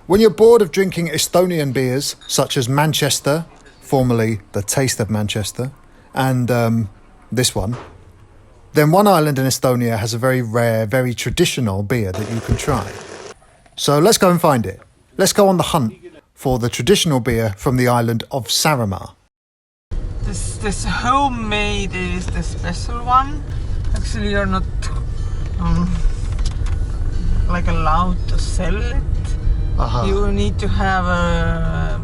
When you're bored of drinking Estonian beers, such as Manchester, formerly the Taste of Manchester, and this one, then one island in Estonia has a very rare, very traditional beer that you can try. So let's go and find it. Let's go on the hunt for the traditional beer from the island of Saaremaa. This homemade is the special one. Actually, you're not like allowed to sell it. You need to have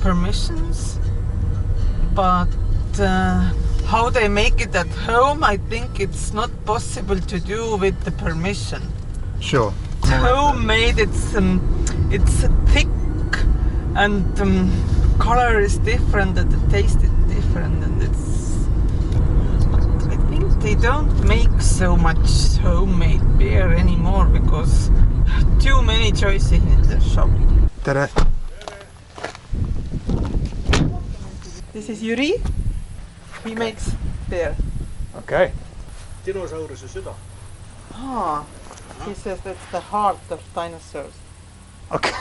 permissions, but how they make it at home, I think it's not possible to do with the permission. Sure. Homemade, it's thick and color is different and the taste is different, and I think they don't make so much homemade beer anymore because too many choices in the shop. Tere. This is Yuri. He makes beer. Okay. Dinosauruse süda. He says that's the heart of dinosaurs. Okay.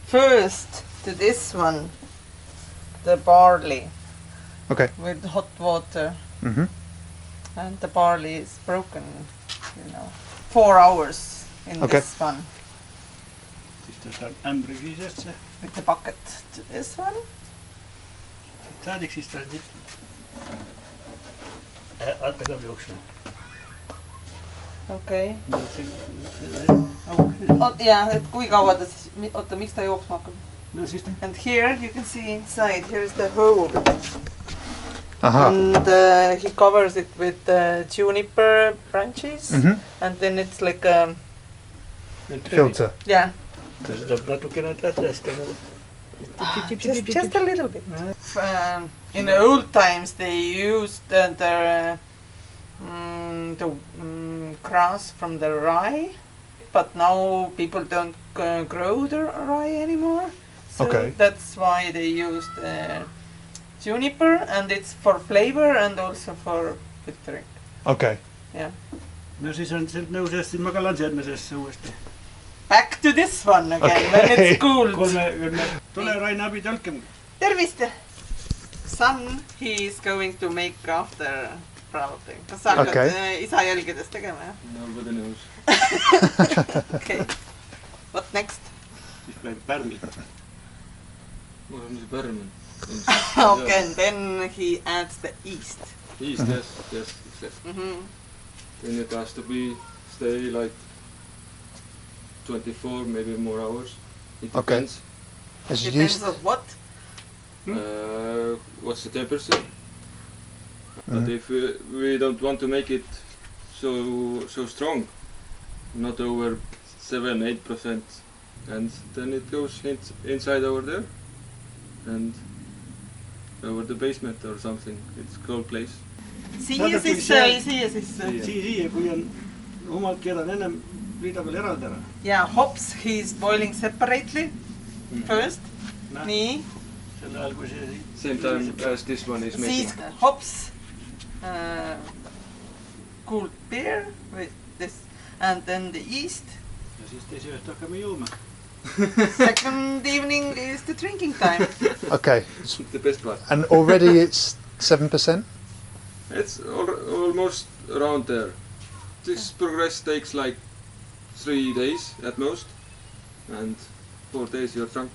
First to this one, the barley. Okay. With hot water. Mm-hmm. And the barley is broken, 4 hours in this one. Siis ämbri sisesse. With the bucket to this one. Saadik siis ta nüüd. Hakkab jooksma. Okay. Et kui kaua ta siis, miks ta jooksma hakkab? No siis ta. And here you can see inside, here's the hole. And he covers it with juniper branches, and then it's like a filter. Yeah. Tuleb natukene tähtest. Just a little bit. In the old times they used the grass from the rye, but now people don't grow the rye anymore. So that's why they used juniper, and it's for flavor and also for filtering. Okay. Yeah. No siis on sealt nõusest, siis ma ka lansjärgmisesse uuesti. Back to this one again when it's cooled. Tule Rain abi tolkem. Tervist! Son, he is going to make after probably. Kas sa hakkad isa jälgedes tegema, jah? Nobody knows. Okay. What next? Siis läheb pärmi. Mul on see pärm. Okay, and then he adds the yeast. Yeast, yes. Then it has to stay like 24, maybe more hours. It depends. Depends on what? What's the temperature? But if we don't want to make it so strong, not over 7-8%, and then it goes inside over there and over the basement or something. It's a cold place. Siia sisse. Kui on omalt keedan ennem liida veel eraldi ära. Yeah, hops he's boiling separately first. Nii. Selle ajal kui see... Same time as this one is making. Siis hops cooled beer with this, and then the yeast. Ja siis teise ühest hakkame jooma. Second evening is the drinking time. Okay. The best one. And already it's 7%? It's almost around there. This progress takes like 3 days at most, and 4 days you're drunk.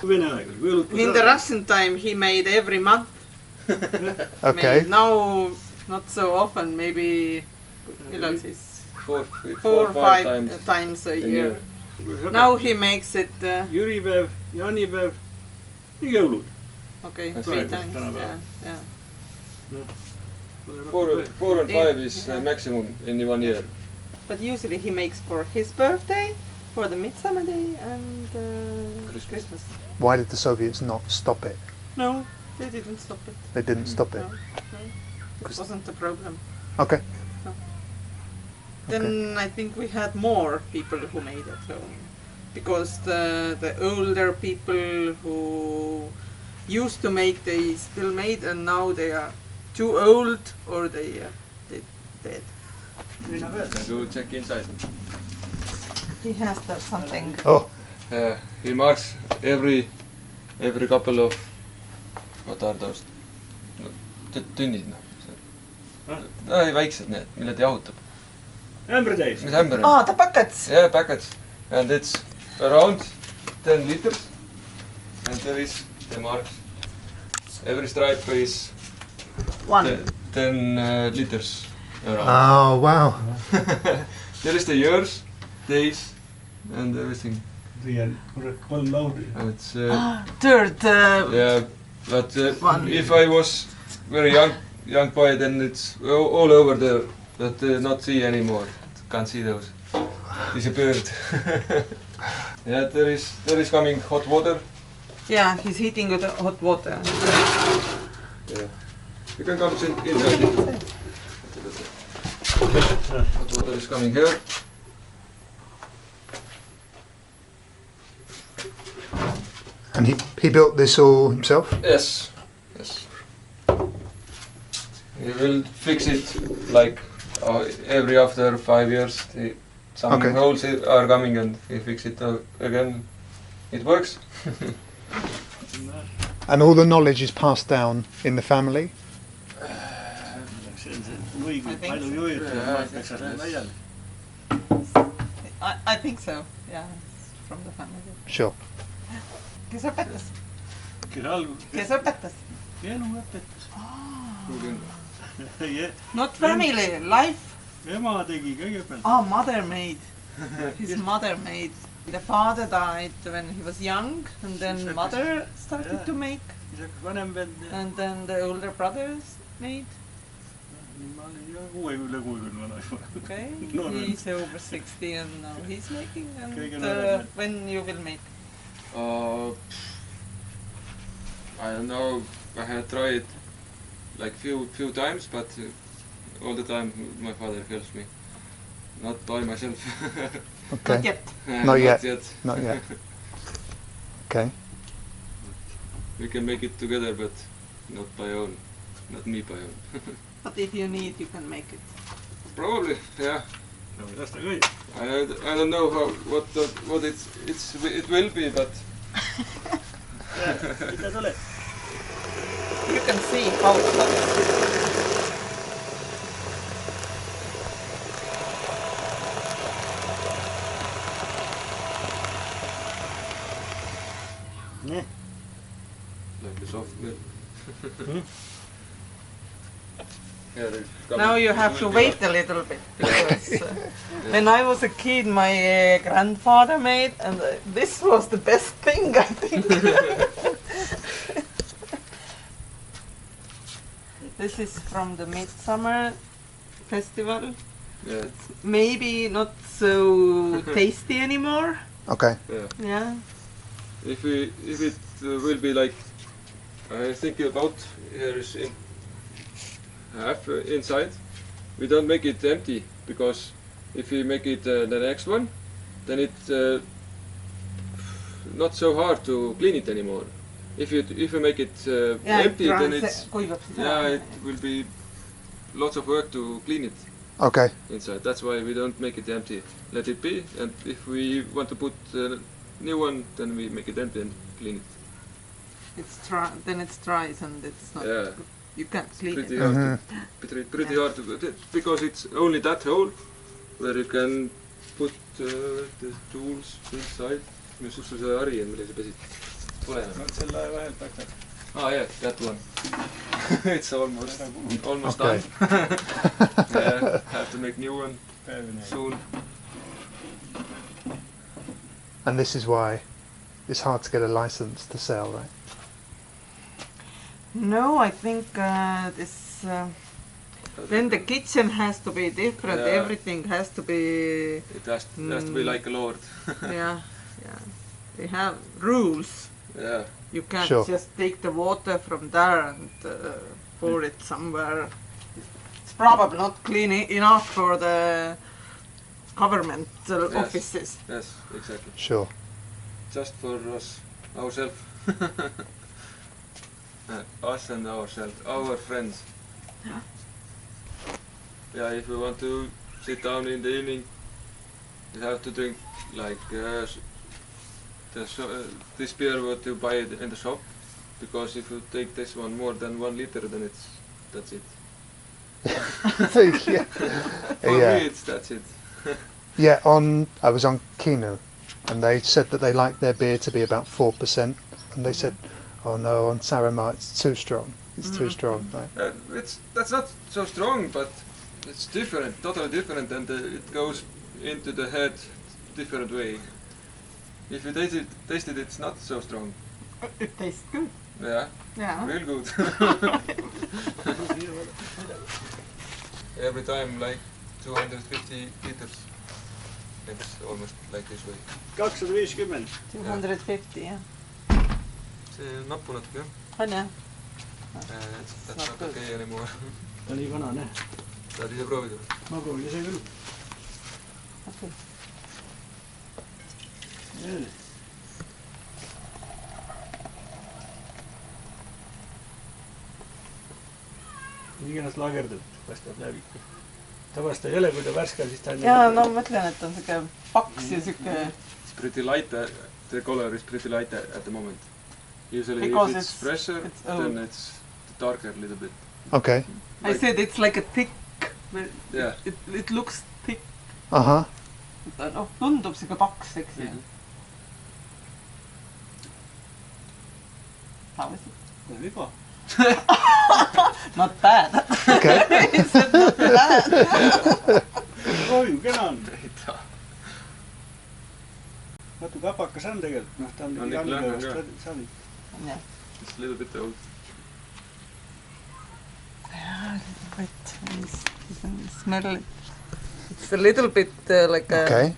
In the Russian time he made every month. Okay. Now not so often, maybe 4 or 5 times a year. Now he makes it Jüripäev, jaanipäev ja jõulud. Okay, 3 times. Yeah. 4 and 5 is maximum in 1 year. But usually he makes for his birthday, for the Midsummer Day, and Christmas. Why did the Soviets not stop it? No, they didn't stop it. They didn't stop it? No. It wasn't a problem. Okay. No. Then I think we had more people who made at home, because the older people who used to make, they still made, and now they are too old or they dead. Can go check inside. He has something. Oh, He marks every couple of, what are those? Tünnid, noh. Väiksed need, mille ta jahutab. Ämbretäis. Mis ämber on? Ah, the buckets! Yeah, packets. And it's around 10 liters. And there is the marks. Every stripe is 10 liters around. oh wow. There is the years, days, and everything. Real, kolm lauri. And it's Third. yeah, but One. if I was very young boy, then it's all over there, but not see anymore. Can't see those. Disappeared. Yeah, there is coming hot water. Yeah, he's heating with hot water. Yeah, you can come inside. Hot water is coming here. And he built this all himself? Yes. He will fix it like every after 5 years. Some Okay. holes are coming and he fix it again. It works. And all the knowledge is passed down in the family? See on see õige I think palju so. juhitud, Yeah, maetakse selle laiali. I think so. Yeah, it's from the family. Sure. Kes õpetas? Kes algus, Kes õpetas? elu õpetas. Not family, life. Ema tegi kõigepealt. Ah, mother made. His mother made. The father died when he was young, and then mother started to make, Siis hakkas vanem vend ja and then the older brothers made. ma olin üle 60 vana juba. Okay, No, no. he's over 60 and now he's making. Kõige And noorem. when you will make? I don't know. I had tried like few times, but all the time my father helps me. Not by myself. Okay. Not yet. Not yet. Not yet. Okay. We can make it together, but not by own. Not me by own. But if you need, you can make it. Probably, yeah. no las ta kõi. I don't know what it will be, but Mida tuleb? You can see how it looks. Nii. like a soft milk. Now you have to wait a little bit because when I was a kid, my grandfather made, and this was the best thing, I think. This is from the Midsummer Festival. Yeah, Maybe not so tasty anymore. Okay. yeah. Yeah. If it will be like, I think about here is in half inside. We don't make it empty, because if we make it the next one, then it's not so hard to clean it anymore. If you make it empty, then it's it will be lots of work to clean it Okay. inside. That's why we don't make it empty. Let it be, and if we want to put a new one, then we make it empty and clean it. It's dry. Then it's dry, and it's not. Yeah. You can't clean Pretty it. hard to, pretty hard to, because it's only that hole where you can put the tools inside. Mis sul see hari on, mille sa pesid? Pole enam. Saad selle vahelt hakata. Ah yeah, that one. It's almost Okay. done. Yeah, have to make new one soon. And this is why it's hard to get a license to sell, right? No, I think this. Then the kitchen has to be different. Yeah. Everything has to be. It has to be like a lord. Yeah, yeah. They have rules. Yeah. You can't Sure. just take the water from there and pour it somewhere. It's probably not clean enough for the government Yes. offices. Yes, exactly. Sure. Just for us, ourselves. Us and ourselves, our friends. Yeah, if you want to sit down in the evening, you have to drink like this beer what you buy in the shop, because if you take this one more than 1 liter, then that's it. Yeah. For me, that's it. Yeah, I was on Kino, and they said that they like their beer to be about 4%, and they said, "Oh no, on Saaremaa it's too strong. It's too strong." Right? That's not so strong, but it's different, totally different, and it goes into the head different way. If you taste it, it's not so strong. It tastes good. Yeah. Yeah. Real good. Every time like 250 liters. It's almost like this way. 250. 250, jah. See nappu natuke jah. On jah? That's not okay anymore. Ta nii vanane. Tahad ise proovida? Ma proovin ise küll. Okay. Nii ennast lagerdab, paistab läbi. Tavaliselt ta ei ole, kui ta värske on, siis ta on... Jaa, no mõtlen, et on siuke paks ja siuke... It's pretty light, the color is pretty light at the moment. Usually Because if it's fresher, then it's darker a little bit. Okay. I said it's like a thick... Yeah. It looks thick. Uh-huh. No, tundub siuke paks, eks ju. How is it? Viga. Not bad. Okay. He said not bad. Proovin, kena on. Natuke hapakas on tegelikult, noh ta on On ikka jannipäevast saanud. Yeah. It's a little bit old. Yeah, a little bit. You can smell it. It's a little bit like a... Okay.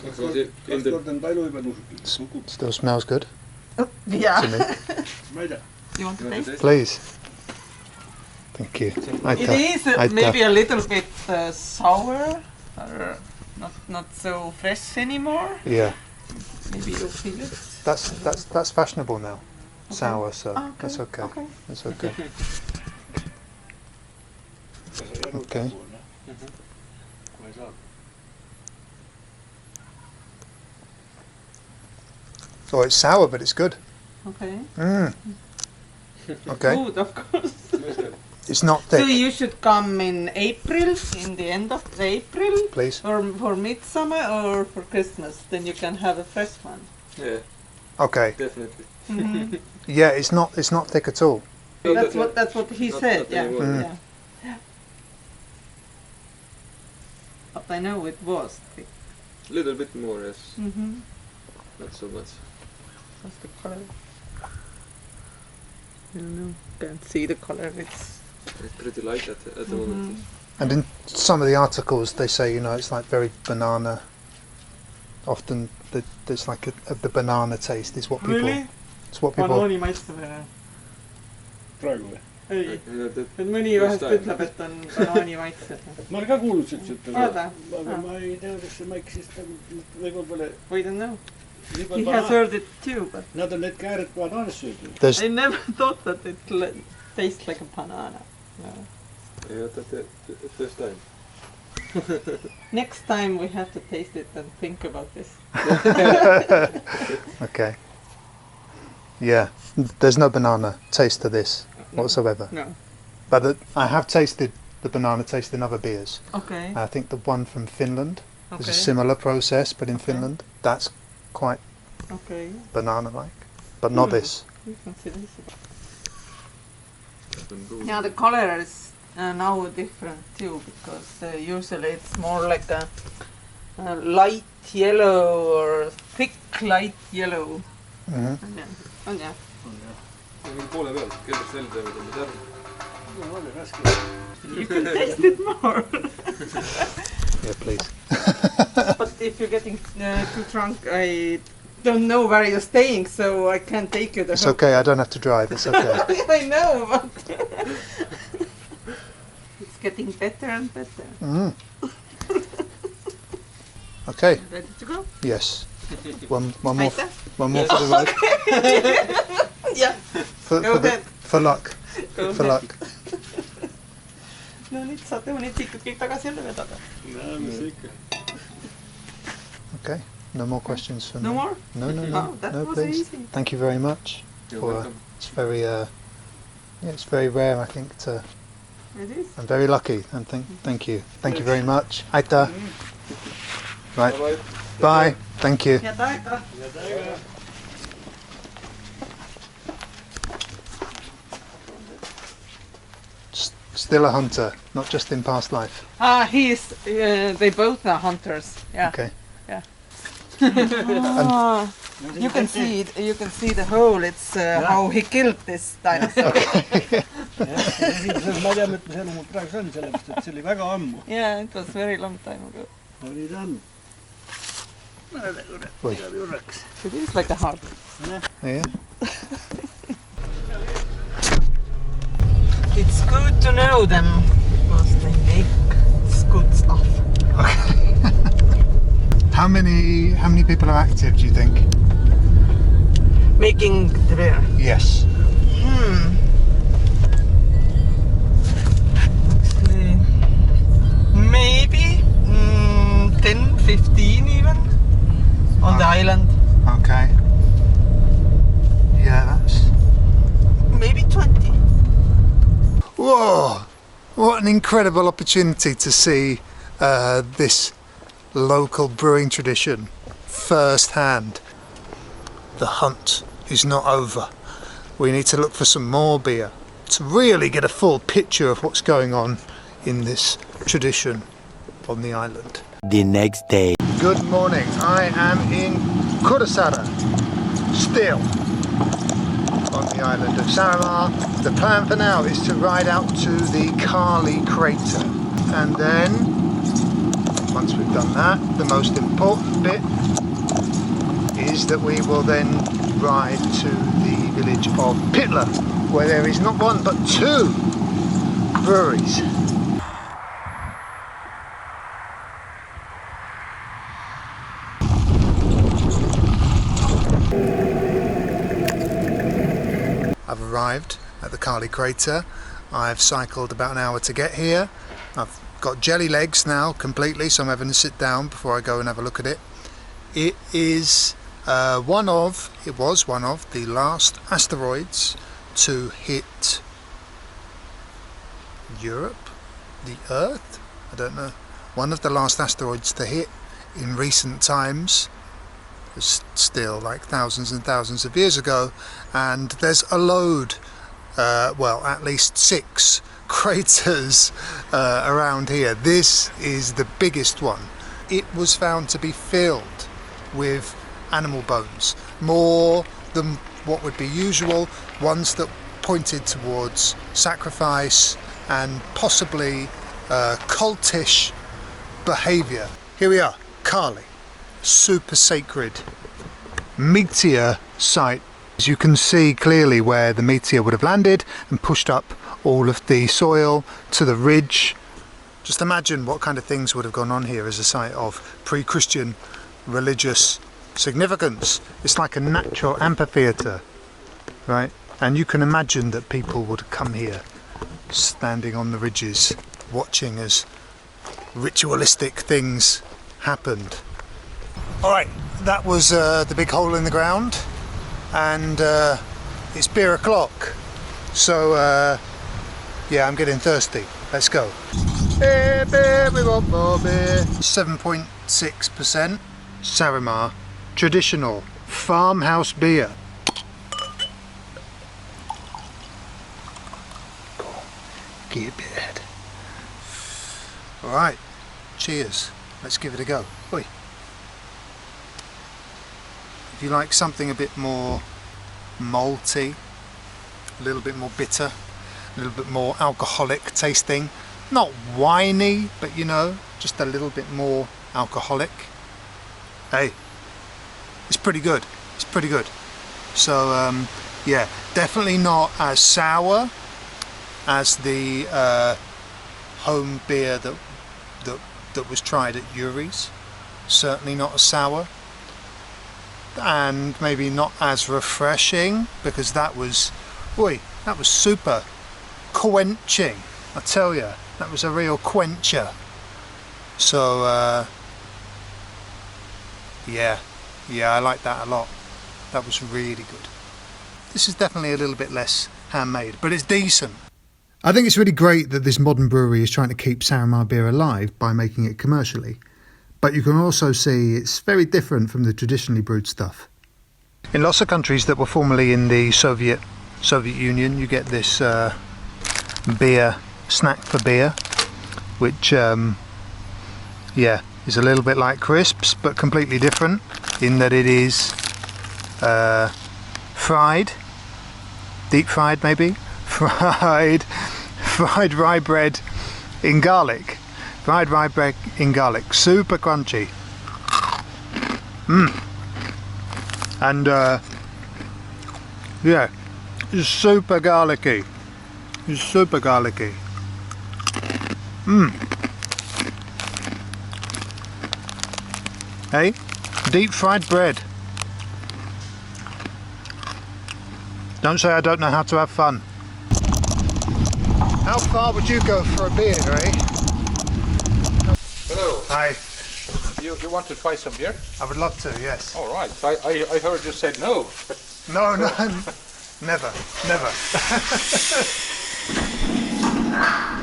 Kaks kord on palju juba nusukil. Still smells good. Yeah. To me. Ma ei tea. You want to taste? Please. Thank you. It is maybe a little bit sour, or not so fresh anymore. Yeah. Maybe you'll feel it. That's fashionable now. Okay. Sour, so Okay. that's okay. Okay. That's okay. Okay. Kohe saab. Oh, it's sour, but it's good. Okay. Mm. Okay. Good, of course. It's not So thick. you should come in April, in the end of April, Please. or for midsummer or for Christmas. Then you can have a fresh one. Yeah, Okay. definitely. Mhm. Yeah, it's not thick at all. That's what he Not said. Yeah. anymore. Mm. Yeah. But I know it was thick. Little bit more, yes. Mm-hmm. Not so much. What's the color? I don't know. Can't see the color. It's Pretty light at the moment. And in some of the articles, they say, it's like very banana. Often, there's like the banana taste is what people. Really? It's what people. Banaani maitse või? Praegu või? Ei. Yeah, Et mõni vahest ütleb, et on banaani maitse. Ma olen ka kuulnud siukseid. Oled või? Aga ma ei tea, kas see maik siis võib-olla pole... We don't know. Nii He palju has heard it too, but Nad on need kääred banaanis söödud. There's I never thought that it tastes like a banana. No. Yeah, that's the first time. Next time we have to taste it and think about this. okay. Yeah, there's no banana taste to this whatsoever. No. But I have tasted the banana taste in other beers. Okay. I think the one from Finland is Okay. a similar process, but in Okay. Finland that's quite Okay. banana-like, but not this. You can see this. That one goes. Yeah, the color is now different too, because usually it's more like a light yellow or thick light yellow. Hmm. On yeah. Mingi poole peal, keldris välja teevad enda tärn. Oli raske. You can taste it more. Yeah, please. But if you're getting too drunk, I don't know where you're staying, so I can't take you there. It's okay. I don't have to drive. It's okay. I know, but it's getting better and better. Mm. Okay. Ready to go? Yes. One more. Aitäh. One more for the road. Yeah. For luck. For luck. No nyt saate mõned ikkagi tagasi jälle vedada. Okay, no more questions from No me. more? No, That no, was please. easy. Thank you very much. You're for, welcome. it's very, it's very rare, I think. It is. I'm very lucky, and thank you very much. Aitäh. Right. Bye. Bye. Thank you. Ja taika. Still a hunter, not just in past life. He's. They both are hunters. Yeah. Okay. Yeah. You can see it. You can see the hole. It's how he killed this dinosaur. Esimeses ma tean, et mis elu mul praegu on, sellepärast et see oli väga ammu. Yeah, it was very long time ago. Oli ta on. Oi. It is like a heart. Yeah. It's good to know them because they make good stuff. How many people are active, do you think? Making the beer. Yes. Actually, maybe 10, 15 even on the island. Okay. Yeah, that's... Maybe 20. Whoa! What an incredible opportunity to see this local brewing tradition firsthand. The hunt is not over. We need to look for some more beer to really get a full picture of what's going on in this tradition on the island. The next day. Good morning. I am in Kuressaare, still on the island of Saaremaa. The plan for now is to ride out to the Kali crater, and then once we've done that, the most important bit is that we will then ride to the village of Pitla, where there is not one but 2 breweries. I've arrived at the Kali crater. I've cycled about an hour to get here. I've got jelly legs now completely, so I'm having to sit down before I go and have a look at it. It was one of the last asteroids to hit Europe, the Earth, I don't know. One of the last asteroids to hit in recent times. It's still like thousands and thousands of years ago, and there's a load, well, at least 6 craters around here. This is the biggest one. It was found to be filled with animal bones, more than what would be usual, ones that pointed towards sacrifice and possibly cultish behaviour. Here we are, Kali, super sacred meteor site. As you can see clearly where the meteor would have landed and pushed up all of the soil to the ridge. Just imagine what kind of things would have gone on here as a site of pre-Christian religious significance. It's like a natural amphitheatre, right? And you can imagine that people would come here standing on the ridges watching as ritualistic things happened. Alright, that was the big hole in the ground, and it's beer o'clock, so yeah, I'm getting thirsty. Let's go. Beer, beer, we want more beer. 7.6% Saaremaa traditional farmhouse beer. Get a bit ahead. Alright, cheers. Let's give it a go. Oi. If you like something a bit more malty, a little bit more bitter, a little bit more alcoholic tasting, not winey, but you know, just a little bit more alcoholic, hey, it's pretty good. It's pretty good. So yeah, definitely not as sour as the home beer that was tried at Yuri's. Certainly not as sour, and maybe not as refreshing, because that was Oi, that was super quenching. I tell you, that was a real quencher. So, yeah, I like that a lot. That was really good. This is definitely a little bit less handmade, but it's decent. I think it's really great that this modern brewery is trying to keep Saaremaa beer alive by making it commercially. But you can also see it's very different from the traditionally brewed stuff. In lots of countries that were formerly in the Soviet Union, you get this beer snack for beer, which is a little bit like crisps, but completely different in that it is fried, deep fried maybe, fried rye bread in garlic. Fried rye bread in garlic, super crunchy. And yeah, it's super garlicky. It's super garlicky. Hey, deep fried bread. Don't say I don't know how to have fun. How far would you go for a beer, eh? Hello. Hi. You want to try some beer? I would love to, yes. All right. I heard you said no. No, never.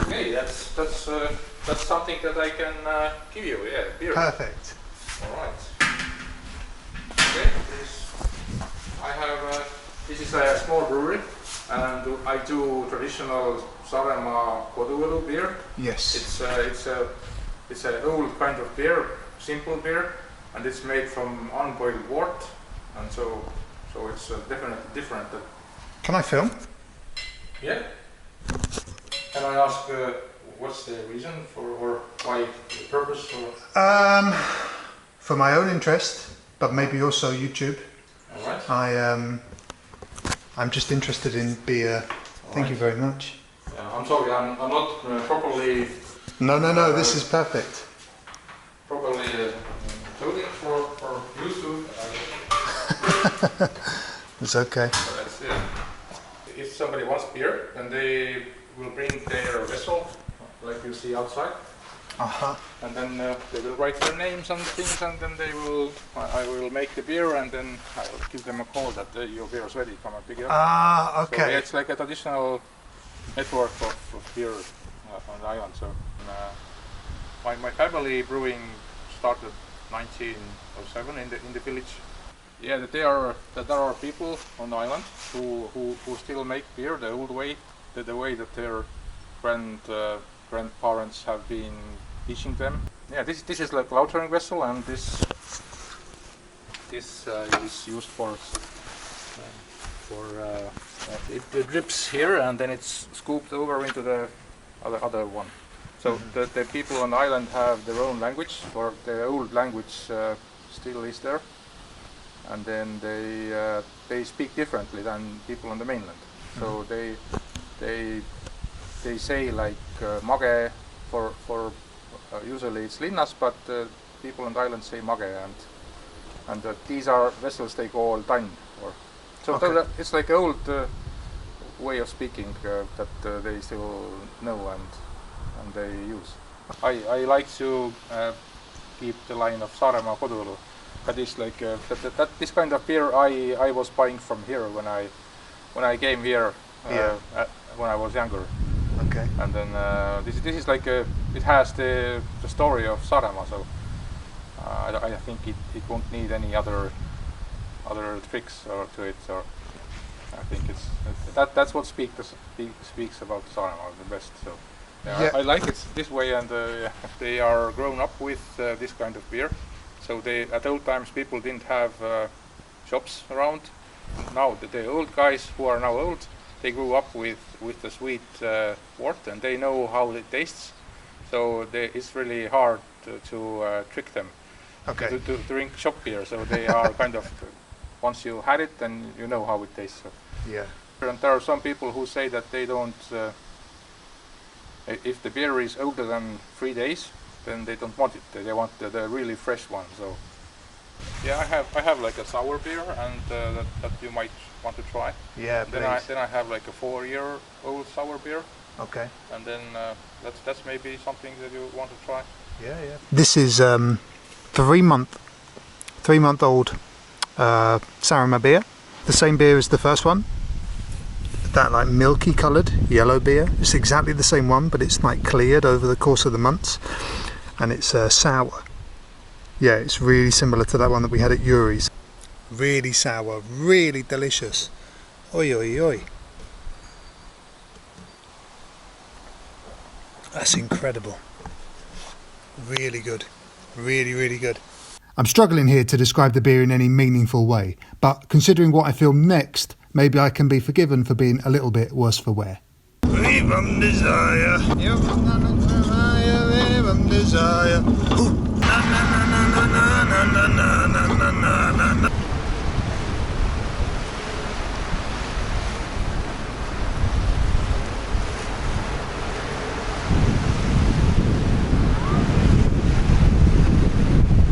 Okay, that's something that I can give you. Yeah, beer. Perfect. All right. Okay. This is a small brewery, and I do traditional Saaremaa koduõlu beer. Yes. It's an old kind of beer, simple beer, and it's made from unboiled wort, and so it's definitely different. Can I film? Yeah. Can I ask what's the reason for, or why, the purpose? Or? For my own interest, but maybe also YouTube. All right. I'm just interested in beer. Thank you very much. I'm sorry, I'm not properly. No, this is perfect. Properly clothing for YouTube. It's okay. If somebody wants beer, then they will bring their vessel, like you see outside. And then they will write their names and things, and then I will make the beer, and then I will give them a call that your beer is ready. Come and pick it up. Okay. So it's like a traditional network of beer on the island. So my family brewing started 1907 in the village. Yeah, that there are people on the island who still make beer the old way, the way that their grandparents have been teaching them. Yeah, this is like lautering vessel, and this is used for it drips here, and then it's scooped over into the other one. So the people on the island have their own language, or their old language still is there, and then they speak differently than people on the mainland. So they say like mage for usually it's linnas, but people on the island say mage, and these are vessels they call tann. So it's like an old way of speaking that they still know and they use. I like to keep the line of Saaremaa koduõlu. That is like this kind of beer I was buying from here when I came here when I was younger. Okay. And then this is like it has the story of Saaremaa, so I think it won't need any other tricks to it. So I think that's what speaks about Saaremaa the best. So yeah. I like it this way, and they are grown up with this kind of beer. So at old times people didn't have shops around. Now the old guys who are now old, they grew up with the sweet wort, and they know how it tastes. So it's really hard to trick them to drink shop beer. So they are kind of, once you had it, then you know how it tastes. So. Yeah. And there are some people who say that they don't, if the beer is older than 3 days, then they don't want it. They want the really fresh one. So Yeah, I have like a sour beer, and that you might want to try. Yeah, Then I have like a 4-year-old sour beer, Okay. and then that's maybe something that you want to try. Yeah, yeah. This is 3-month-old Saaremaa beer. The same beer as the first one. That like milky coloured yellow beer. It's exactly the same one, but it's like cleared over the course of the months, and it's sour. Yeah, it's really similar to that one that we had at Yuri's. Really sour, really delicious. Oi, oi, oi. That's incredible. Really good. Really, really good. I'm struggling here to describe the beer in any meaningful way, but considering what I film next, maybe I can be forgiven for being a little bit worse for wear. Live on desire. Live on desire. Ooh. Na na na na na na na na.